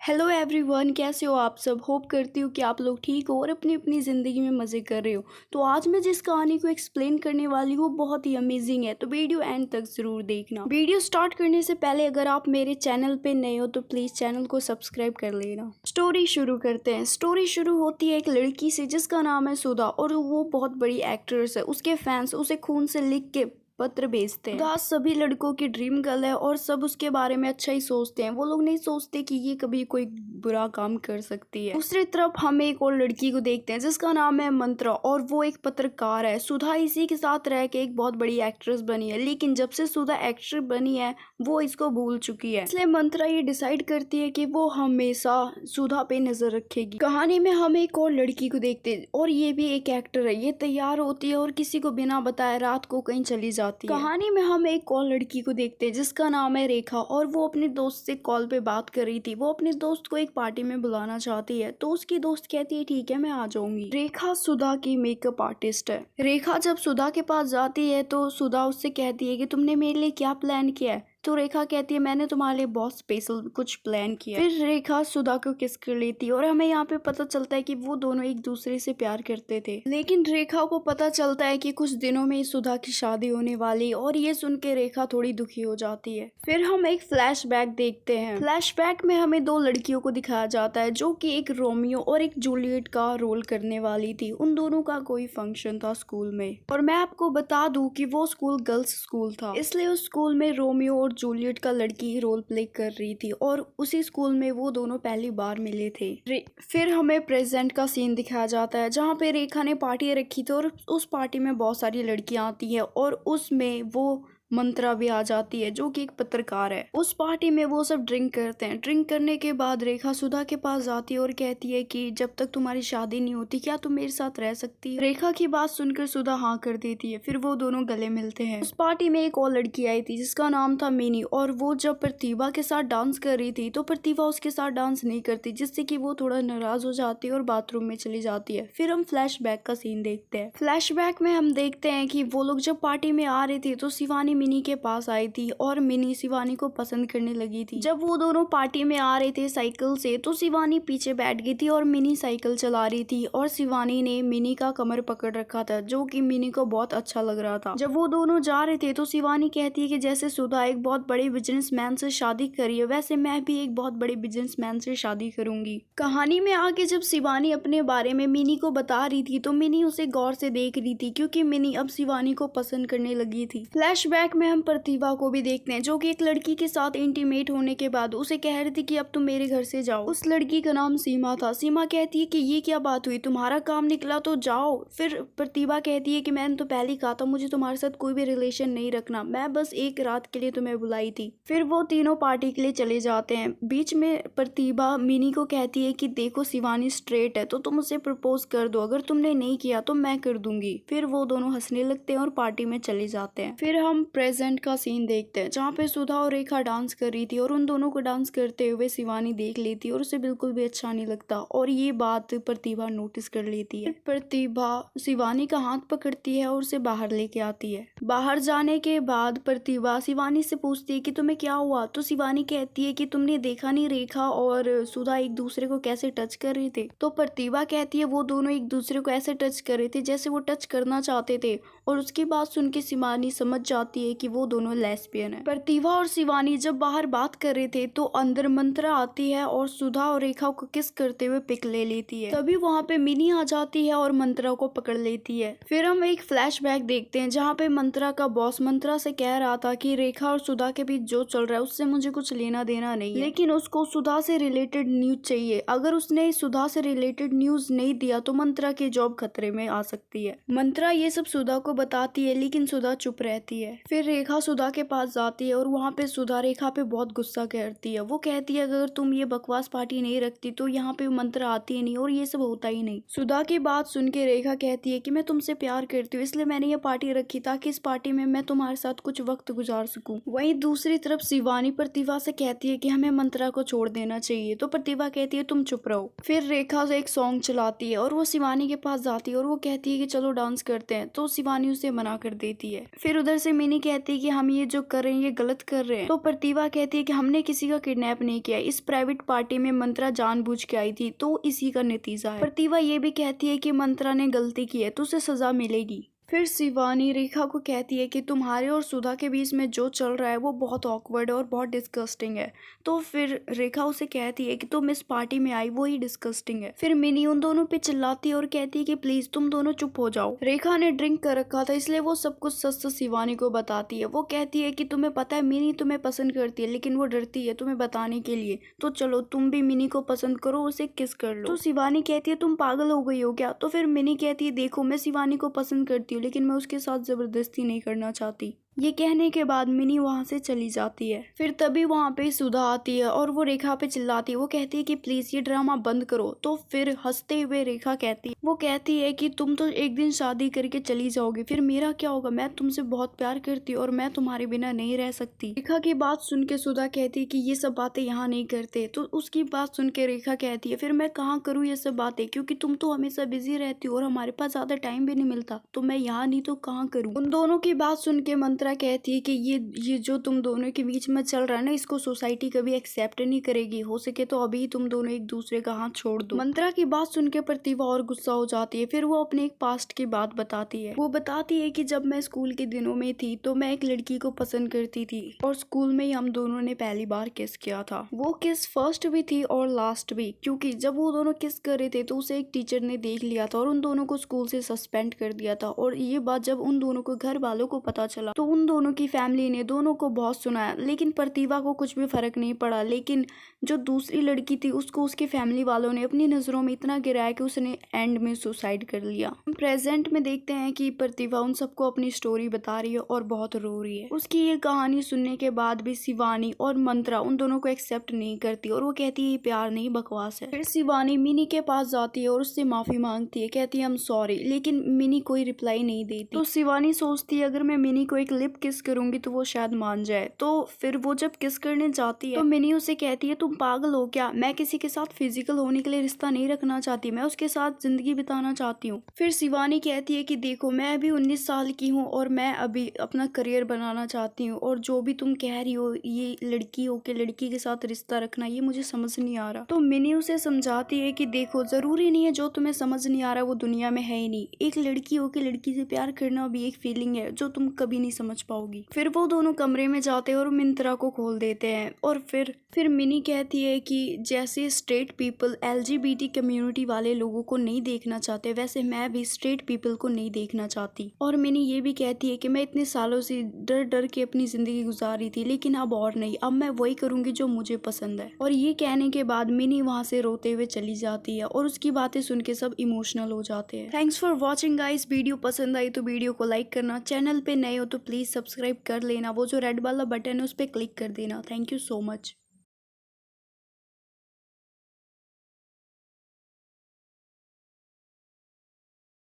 Hello everyone, कैसे हो आप सब। होप करती हूँ कि आप लोग ठीक हो और अपनी अपनी ज़िंदगी में मज़े कर रहे हो। तो आज मैं जिस कहानी को एक्सप्लेन करने वाली हूँ बहुत ही अमेजिंग है, तो वीडियो एंड तक ज़रूर देखना। वीडियो स्टार्ट करने से पहले अगर आप मेरे चैनल पे नए हो तो प्लीज़ चैनल को सब्सक्राइब कर लेना। स्टोरी शुरू करते हैं। स्टोरी शुरू होती है एक लड़की से जिसका नाम है सुधा और वो बहुत बड़ी एक्ट्रेस है। उसके फैंस उसे खून से लिख के पत्र भेजते हैं। सुधा सभी लड़कों की ड्रीम गर्ल है और सब उसके बारे में अच्छा ही सोचते हैं। वो लोग नहीं सोचते कि ये कभी कोई बुरा काम कर सकती है। दूसरी तरफ हम एक और लड़की को देखते हैं जिसका नाम है मंत्रा और वो एक पत्रकार है। सुधा इसी के साथ रह के एक बहुत बड़ी एक्ट्रेस बनी है, लेकिन जब से सुधा एक्ट्रेस बनी है वो इसको भूल चुकी है। इसलिए मंत्रा ये डिसाइड करती है कि वो हमेशा सुधा पे नजर रखेगी। कहानी में हम एक और लड़की को देखते हैं और ये भी एक एक्टर है। ये तैयार होती है और किसी को बिना बताए रात को कहीं चली जाती है। कहानी में हम एक और लड़की को देखते हैं जिसका नाम है रेखा और वो अपने दोस्त से कॉल पे बात कर रही थी। वो अपने दोस्त को एक पार्टी में बुलाना चाहती है तो उसकी दोस्त कहती है ठीक है मैं आ जाऊंगी। रेखा सुधा की मेकअप आर्टिस्ट है। रेखा जब सुधा के पास जाती है तो सुधा उससे कहती है कि तुमने मेरे लिए क्या प्लान किया है। तो रेखा कहती है मैंने तुम्हारे लिए बहुत स्पेशल कुछ प्लान किया। फिर रेखा सुधा को किस कर लेती है और हमें यहाँ पे पता चलता है कि वो दोनों एक दूसरे से प्यार करते थे। लेकिन रेखा को पता चलता है कि कुछ दिनों में ही सुधा की शादी होने वाली और ये सुन के रेखा थोड़ी दुखी हो जाती है। फिर हम एक फ्लैशबैक देखते हैं। फ्लैशबैक में हमें दो लड़कियों को दिखाया जाता है जो कि एक रोमियो और एक जूलियट का रोल करने वाली थी। उन दोनों का कोई फंक्शन था स्कूल में और मैं आपको बता दूं कि वो स्कूल गर्ल्स स्कूल था, इसलिए उस स्कूल में रोमियो और जूलियट का लड़की रोल प्ले कर रही थी और उसी स्कूल में वो दोनों पहली बार मिले थे। फिर हमें प्रेजेंट का सीन दिखाया जाता है जहाँ पे रेखा ने पार्टी रखी थी और उस पार्टी में बहुत सारी लड़कियां आती है और उसमें वो मंत्रा भी आ जाती है जो कि एक पत्रकार है। उस पार्टी में वो सब ड्रिंक करते हैं। ड्रिंक करने के बाद रेखा सुधा के पास जाती है और कहती है कि जब तक तुम्हारी शादी नहीं होती क्या तुम मेरे साथ रह सकती है। रेखा की बात सुनकर सुधा हाँ कर देती है। फिर वो दोनों गले मिलते हैं। उस पार्टी में एक और लड़की आई थी जिसका नाम था मिनी और वो जब प्रतिभा के साथ डांस कर रही थी तो प्रतिभा उसके साथ डांस नहीं करती जिससे कि वो थोड़ा नाराज हो जाती है और बाथरूम में चली जाती है। फिर हम फ्लैशबैक का सीन देखते हैं। फ्लैशबैक में हम देखते हैं कि वो लोग जब पार्टी में आ रहे थे तो शिवानी मिनी के पास आई थी और मिनी शिवानी को पसंद करने लगी थी। जब वो दोनों पार्टी में आ रहे थे साइकिल से तो शिवानी पीछे बैठ गई थी और मिनी साइकिल चला रही थी और शिवानी ने मिनी का कमर पकड़ रखा था जो कि मिनी को बहुत अच्छा लग रहा था। जब वो दोनों जा रहे थे तो शिवानी कहती है कि जैसे सुधा एक बहुत बड़े बिजनेसमैन से शादी करी है वैसे मैं भी एक बहुत बड़े बिजनेसमैन से शादी करूंगी। कहानी में आगे जब शिवानी अपने बारे में मिनी को बता रही थी तो मिनी उसे गौर से देख रही थी क्योंकि मिनी अब शिवानी को पसंद करने लगी थी। फ्लैशबैक में हम प्रतिभा को भी देखते हैं जो कि एक लड़की के साथ इंटीमेट होने के बाद उसे कह रही थी कि अब तुम मेरे घर से जाओ। उस लड़की का नाम सीमा था। सीमा कहती है कि ये क्या बात हुई, तुम्हारा काम निकला तो जाओ। फिर प्रतिभा कहती है कि मैंने तो पहले ही कहा था मुझे तुम्हारे साथ कोई भी रिलेशन नहीं रखना, मैं बस एक रात के लिए तुम्हें बुलाई थी। फिर वो तीनों पार्टी के लिए चले जाते हैं। बीच में प्रतिभा मिनी को कहती है कि देखो शिवानी स्ट्रेट है तो तुम उसे प्रपोज कर दो, अगर तुमने नहीं किया तो मैं कर दूंगी। फिर वो दोनों हंसने लगते हैं और पार्टी में चले जाते हैं। फिर हम प्रेजेंट का सीन देखते हैं जहाँ पे सुधा और रेखा डांस कर रही थी और उन दोनों को डांस करते हुए शिवानी देख लेती है और उसे बिल्कुल भी अच्छा नहीं लगता और ये बात प्रतिभा नोटिस कर लेती है। प्रतिभा शिवानी का हाथ पकड़ती है और उसे बाहर लेके आती है। बाहर जाने के बाद प्रतिभा शिवानी से पूछती है कि तुम्हें क्या हुआ, तो शिवानी कहती है कि तुमने देखा नहीं रेखा और सुधा एक दूसरे को कैसे टच कर रहे थे। तो प्रतिभा कहती है वो दोनों एक दूसरे को ऐसे टच कर रहे थे जैसे वो टच करना चाहते थे और उसकी बात सुन के शिवानी समझ जाती है कि वो दोनों लेस्बियन है। प्रतिभा और शिवानी जब बाहर बात कर रहे थे तो अंदर मंत्रा आती है और सुधा और रेखा को किस करते हुए पिक ले लेती है। तभी वहाँ पे मिनी आ जाती है और मंत्रा को पकड़ लेती है। फिर हम एक फ्लैशबैक देखते हैं जहाँ पे मंत्रा का बॉस मंत्रा से कह रहा था कि रेखा और सुधा के बीच जो चल रहा है उससे मुझे कुछ लेना देना नहीं है, लेकिन उसको सुधा से रिलेटेड न्यूज चाहिए। अगर उसने सुधा से रिलेटेड न्यूज नहीं दिया तो मंत्रा की जॉब खतरे में आ सकती है। मंत्रा ये सब सुधा को बताती है लेकिन सुधा चुप रहती है। फिर रेखा सुधा के पास जाती है और वहाँ पे सुधा रेखा पे बहुत गुस्सा करती है। वो कहती है अगर तुम ये बकवास पार्टी नहीं रखती तो यहाँ पे मंत्रा आती ही नहीं और ये सब होता ही नहीं। सुधा की बात सुन के रेखा कहती है कि मैं तुमसे प्यार करती हूँ इसलिए मैंने ये पार्टी रखी ताकि इस पार्टी में मैं तुम्हारे साथ कुछ वक्त गुजार सकूं। वहीं दूसरी तरफ शिवानी प्रतिभा से कहती है कि हमें मंत्रा को छोड़ देना चाहिए तो प्रतिभा कहती है तुम चुप रहो। फिर रेखा से एक सॉन्ग चलाती है और वो शिवानी के पास जाती है और वो कहती है कि चलो डांस करते हैं तो शिवानी उसे मना कर देती है। फिर उधर से मिनी कहती है कि हम ये जो कर रहे हैं ये गलत कर रहे हैं। तो प्रतिभा कहती है कि हमने किसी का किडनैप नहीं किया, इस प्राइवेट पार्टी में मंत्रा जानबूझ के आई थी, तो इसी का नतीजा है। प्रतिभा ये भी कहती है कि मंत्रा ने गलती की है तो उसे सजा मिलेगी। फिर शिवानी रेखा को कहती है कि तुम्हारे और सुधा के बीच में जो चल रहा है वो बहुत ऑकवर्ड है और बहुत डिस्गस्टिंग है। तो फिर रेखा उसे कहती है कि तुम इस पार्टी में आई वो ही डिस्गस्टिंग है। फिर मिनी उन दोनों पे चिल्लाती है और कहती है कि प्लीज तुम दोनों चुप हो जाओ। रेखा ने ड्रिंक कर रखा था इसलिए वो सब कुछ सच सच शिवानी को बताती है। वो कहती है कि तुम्हें पता है मिनी तुम्हें पसंद करती है लेकिन वो डरती है तुम्हें बताने के लिए, तो चलो तुम भी मिनी को पसंद करो, उसे किस कर लो। तो शिवानी कहती है तुम पागल हो गई हो क्या। तो फिर मिनी कहती है देखो मैं शिवानी को पसंद करती हूँ लेकिन मैं उसके साथ जबरदस्ती नहीं करना चाहती। ये कहने के बाद मिनी वहाँ से चली जाती है। फिर तभी वहाँ पे सुधा आती है और वो रेखा पे चिल्लाती है। वो कहती है कि प्लीज ये ड्रामा बंद करो। तो फिर हंसते हुए रेखा कहती है कि तुम तो एक दिन शादी करके चली जाओगी, फिर मेरा क्या होगा, मैं तुमसे बहुत प्यार करती हूँ और मैं तुम्हारे बिना नहीं रह सकती। रेखा की बात सुन के सुधा कहती है कि ये सब बातें यहाँ नहीं करते। तो उसकी बात सुन के रेखा कहती है फिर मैं कहाँ करूँ ये सब बातें, क्योंकि तुम तो हमेशा बिजी रहती हो और हमारे पास ज्यादा टाइम भी नहीं मिलता, तो मैं यहाँ नहीं तो कहाँ करूँ। उन दोनों की बात सुन के मंत्रा कहती है कि ये जो तुम दोनों के बीच में चल रहा है ना, इसको सोसाइटी कभी एक्सेप्ट नहीं करेगी, हो सके तो अभी तुम दोनों एक दूसरे का हाथ छोड़ दो। मंत्रा की बात सुन के प्रतिभा और गुस्सा हो जाती है। फिर वो अपने एक पास्ट की बात बताती है। वो बताती है कि जब मैं स्कूल के दिनों में थी तो मैं एक लड़की को पसंद करती थी और स्कूल में ही हम दोनों ने पहली बार किस किया था। वो किस फर्स्ट भी थी और लास्ट भी, क्योंकि जब वो दोनों किस कर रहे थे तो उसे एक टीचर ने देख लिया था और उन दोनों को स्कूल से सस्पेंड कर दिया था। और ये बात जब उन दोनों को घर वालों को पता चला तो उन दोनों की फैमिली ने दोनों को बहुत सुनाया, लेकिन प्रतिभा को कुछ भी फर्क नहीं पड़ा। लेकिन जो दूसरी लड़की थी उसको उसकी फैमिली वालों ने अपनी नजरों में इतना गिराया कि उसने एंड में सुसाइड कर लिया। हम प्रेजेंट में देखते हैं कि प्रतिभा उन सबको अपनी स्टोरी बता रही है और बहुत रो रही है। उसकी ये कहानी सुनने के बाद भी शिवानी और मंत्रा उन दोनों को एक्सेप्ट नहीं करती और वो कहती है ये प्यार नहीं बकवास है। फिर शिवानी मिनी के पास जाती है और उससे माफी मांगती है, कहती है आई एम सॉरी, लेकिन मिनी कोई रिप्लाई नहीं देती। तो शिवानी सोचती है अगर मैं मिनी को एक लिप किस करूंगी तो वो शायद मान जाए। तो फिर वो जब किस करने जाती है तो मिनी उसे कहती है तुम पागल हो क्या, मैं किसी के साथ फिजिकल होने के लिए रिश्ता नहीं रखना चाहती, मैं उसके साथ जिंदगी बिताना चाहती हूँ। फिर शिवानी कहती है कि देखो मैं अभी 19 साल की हूँ और मैं अभी अपना करियर बनाना चाहती हूँ, और जो भी तुम कह रही हो ये लड़की हो के लड़की के साथ रिश्ता रखना ये मुझे समझ नहीं आ रहा। तो मिनी उसे समझाती है कि देखो जरूरी नहीं है जो तुम्हें समझ नहीं आ रहा वो दुनिया में है ही नहीं, एक लड़की हो के लड़की से प्यार करना भी एक फीलिंग है जो तुम कभी नहीं समझ पाओगी। फिर वो दोनों कमरे में जाते हैं और मिंत्रा को खोल देते हैं। और फिर मिनी कहती है कि जैसे स्ट्रेट पीपल LGBT कम्युनिटी वाले लोगों को नहीं देखना चाहते वैसे मैं भी स्ट्रेट पीपल को नहीं देखना चाहती। और मिनी ये भी कहती है कि मैं इतने सालों से डर डर के अपनी जिंदगी गुजार रही थी लेकिन अब और नहीं, अब मैं वही करूंगी जो मुझे पसंद है। और ये कहने के बाद मिनी वहाँ से रोते हुए चली जाती है और उसकी बातें सुन के सब इमोशनल हो जाते हैं। Thanks for watching guys. Video पसंद आई तो वीडियो को लाइक करना, चैनल पे नए हो तो प्लीज सब्सक्राइब कर लेना, वो जो रेड वाला बटन है उस पर क्लिक कर देना। Thank you so much.